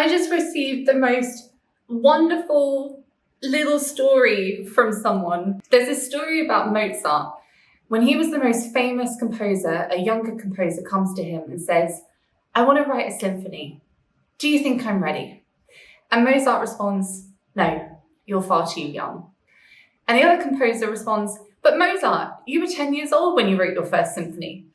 I just received the most wonderful little story from someone. There's this story about Mozart. When he was the most famous composer, a younger composer comes to him and says, "I want to write a symphony. Do you think I'm ready?" And Mozart responds, "No, you're far too young." And the other composer responds, "But Mozart, you were 10 years old when you wrote your first symphony."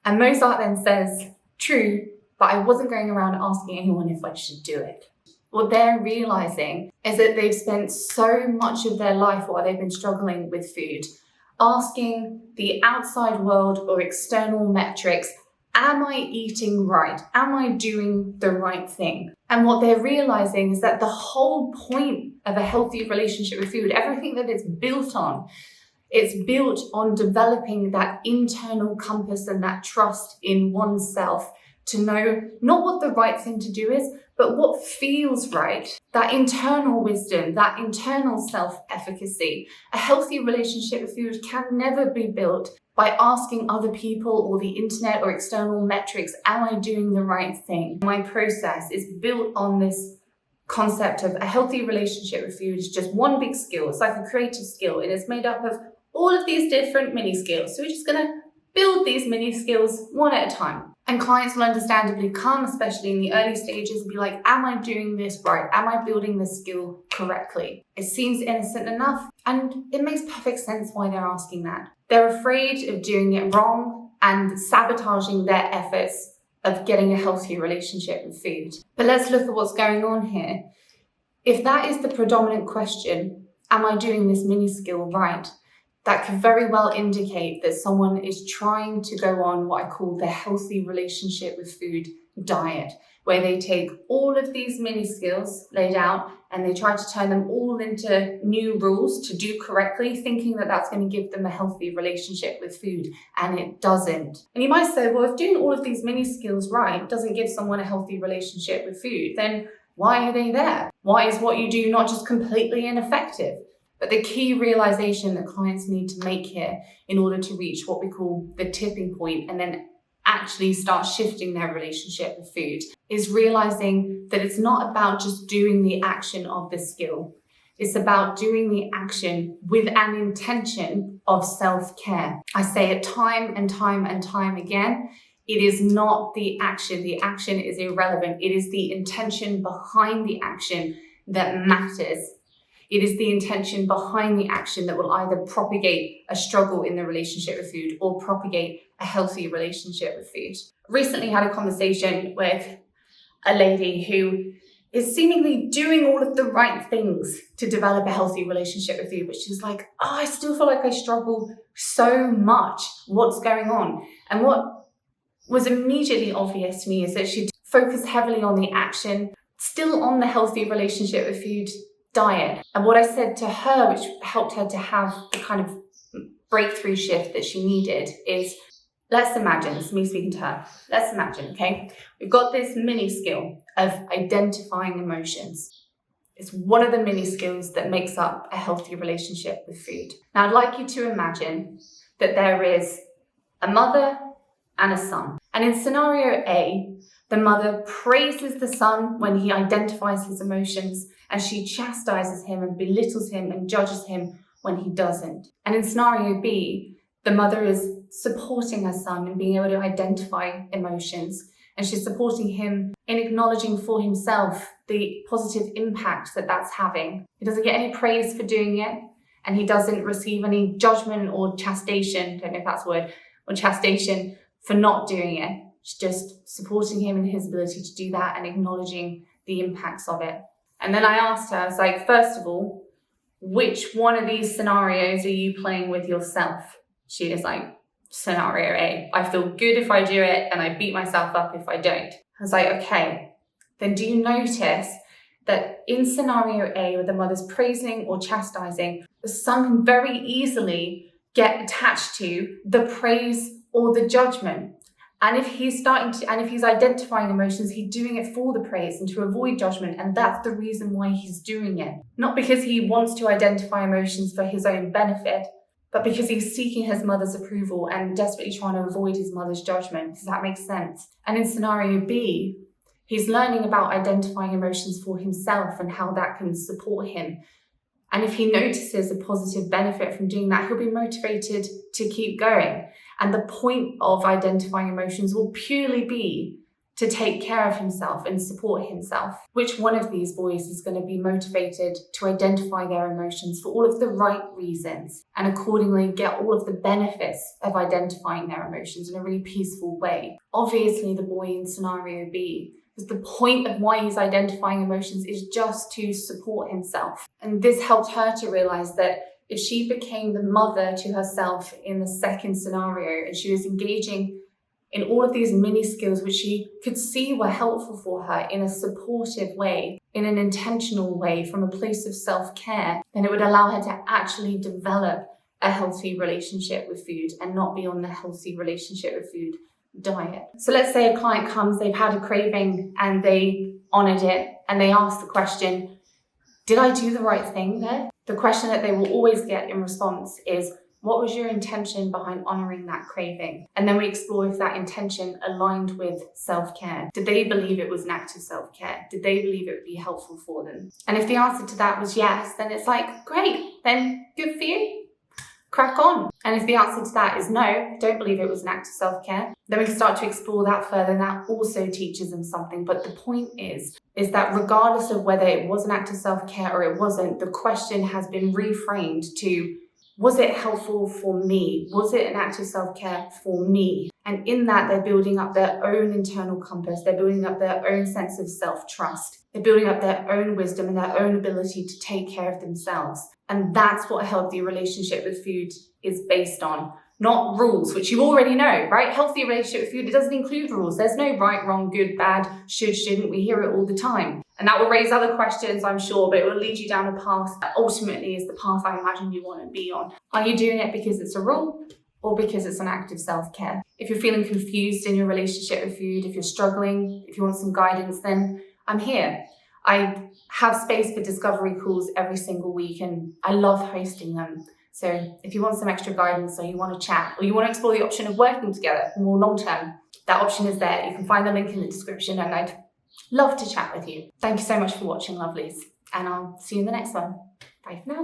And Mozart then says, "True, but I wasn't going around asking anyone if I should do it." What they're realizing is that they've spent so much of their life while they've been struggling with food, asking the outside world or external metrics, am I eating right? Am I doing the right thing? And what they're realizing is that the whole point of a healthy relationship with food, everything that it's built on developing that internal compass and that trust in oneself to know not what the right thing to do is, but what feels right. That internal wisdom, that internal self-efficacy. A healthy relationship with food can never be built by asking other people or the internet or external metrics, am I doing the right thing? My process is built on this concept of a healthy relationship with food is just one big skill. It's like a creative skill. It is made up of all of these different mini skills. So we're just gonna build these mini skills one at a time. And clients will understandably come, especially in the early stages, and be like, am I doing this right? Am I building this skill correctly? It seems innocent enough, and it makes perfect sense why they're asking that. They're afraid of doing it wrong and sabotaging their efforts of getting a healthy relationship with food. But let's look at what's going on here. If that is the predominant question, am I doing this mini skill right? That could very well indicate that someone is trying to go on what I call the healthy relationship with food diet, where they take all of these mini skills laid out and they try to turn them all into new rules to do correctly, thinking that that's going to give them a healthy relationship with food, and it doesn't. And you might say, well, if doing all of these mini skills right doesn't give someone a healthy relationship with food, then why are they there? Why is what you do not just completely ineffective? But the key realization that clients need to make here in order to reach what we call the tipping point and then actually start shifting their relationship with food is realizing that it's not about just doing the action of the skill. It's about doing the action with an intention of self-care. I say it time and time and time again. It is not the action. The action is irrelevant. It is the intention behind the action that matters. It is the intention behind the action that will either propagate a struggle in the relationship with food or propagate a healthy relationship with food. Recently had a conversation with a lady who is seemingly doing all of the right things to develop a healthy relationship with food, but she's like, oh, I still feel like I struggle so much. What's going on? And what was immediately obvious to me is that she'd focused heavily on the action, still on the healthy relationship with food diet. And what I said to her, which helped her to have the kind of breakthrough shift that she needed, is let's imagine, it's me speaking to her, let's imagine, okay? We've got this mini skill of identifying emotions. It's one of the mini skills that makes up a healthy relationship with food. Now, I'd like you to imagine that there is a mother and a son. And in scenario A, the mother praises the son when he identifies his emotions, and she chastises him and belittles him and judges him when he doesn't. And in scenario B, the mother is supporting her son in being able to identify emotions, and she's supporting him in acknowledging for himself the positive impact that that's having. He doesn't get any praise for doing it, and he doesn't receive any judgment or chastisation, don't know if that's a word, or chastisation for not doing it. She's just supporting him in his ability to do that and acknowledging the impacts of it. And then I asked her, I was like, first of all, which one of these scenarios are you playing with yourself? She was like, scenario A. I feel good if I do it and I beat myself up if I don't. I was like, okay, then do you notice that in scenario A, where the mother's praising or chastising, the son can very easily get attached to the praise or the judgment. And if he's identifying emotions, he's doing it for the praise and to avoid judgment. And that's the reason why he's doing it. Not because he wants to identify emotions for his own benefit, but because he's seeking his mother's approval and desperately trying to avoid his mother's judgment. Does that make sense? And in scenario B, He's learning about identifying emotions for himself and how that can support him. And if he notices a positive benefit from doing that, he'll be motivated to keep going. And the point of identifying emotions will purely be to take care of himself and support himself. Which one of these boys is going to be motivated to identify their emotions for all of the right reasons and accordingly get all of the benefits of identifying their emotions in a really peaceful way? Obviously, the boy in scenario B, because the point of why he's identifying emotions is just to support himself. And this helped her to realize that if she became the mother to herself in the second scenario and she was engaging in all of these mini skills which she could see were helpful for her in a supportive way, in an intentional way, from a place of self-care, then it would allow her to actually develop a healthy relationship with food and not be on the healthy relationship with food diet. So let's say a client comes, they've had a craving and they honored it, and they ask the question, did I do the right thing there? The question that they will always get in response is, what was your intention behind honoring that craving? And then we explore if that intention aligned with self-care. Did they believe it was an act of self-care? Did they believe it would be helpful for them? And if the answer to that was yes, then it's like, great, then good for you. Crack on. And if the answer to that is no, don't believe it was an act of self-care, then we can start to explore that further, and that also teaches them something. But the point is that regardless of whether it was an act of self-care or it wasn't, the question has been reframed to, was it helpful for me? Was it an act of self-care for me? And in that, they're building up their own internal compass. They're building up their own sense of self-trust. They're building up their own wisdom and their own ability to take care of themselves. And that's what a healthy relationship with food is based on. Not rules, which you already know, right? Healthy relationship with food, it doesn't include rules. There's no right, wrong, good, bad, should, shouldn't. We hear it all the time. And that will raise other questions, I'm sure, but it will lead you down a path that ultimately is the path I imagine you want to be on. Are you doing it because it's a rule or because it's an act of self-care? If you're feeling confused in your relationship with food, if you're struggling, if you want some guidance, then I'm here. I have space for discovery calls every single week and I love hosting them. So if you want some extra guidance or you want to chat or you want to explore the option of working together more long term, that option is there. You can find the link in the description and I'd love to chat with you. Thank you so much for watching, lovelies, and I'll see you in the next one. Bye for now.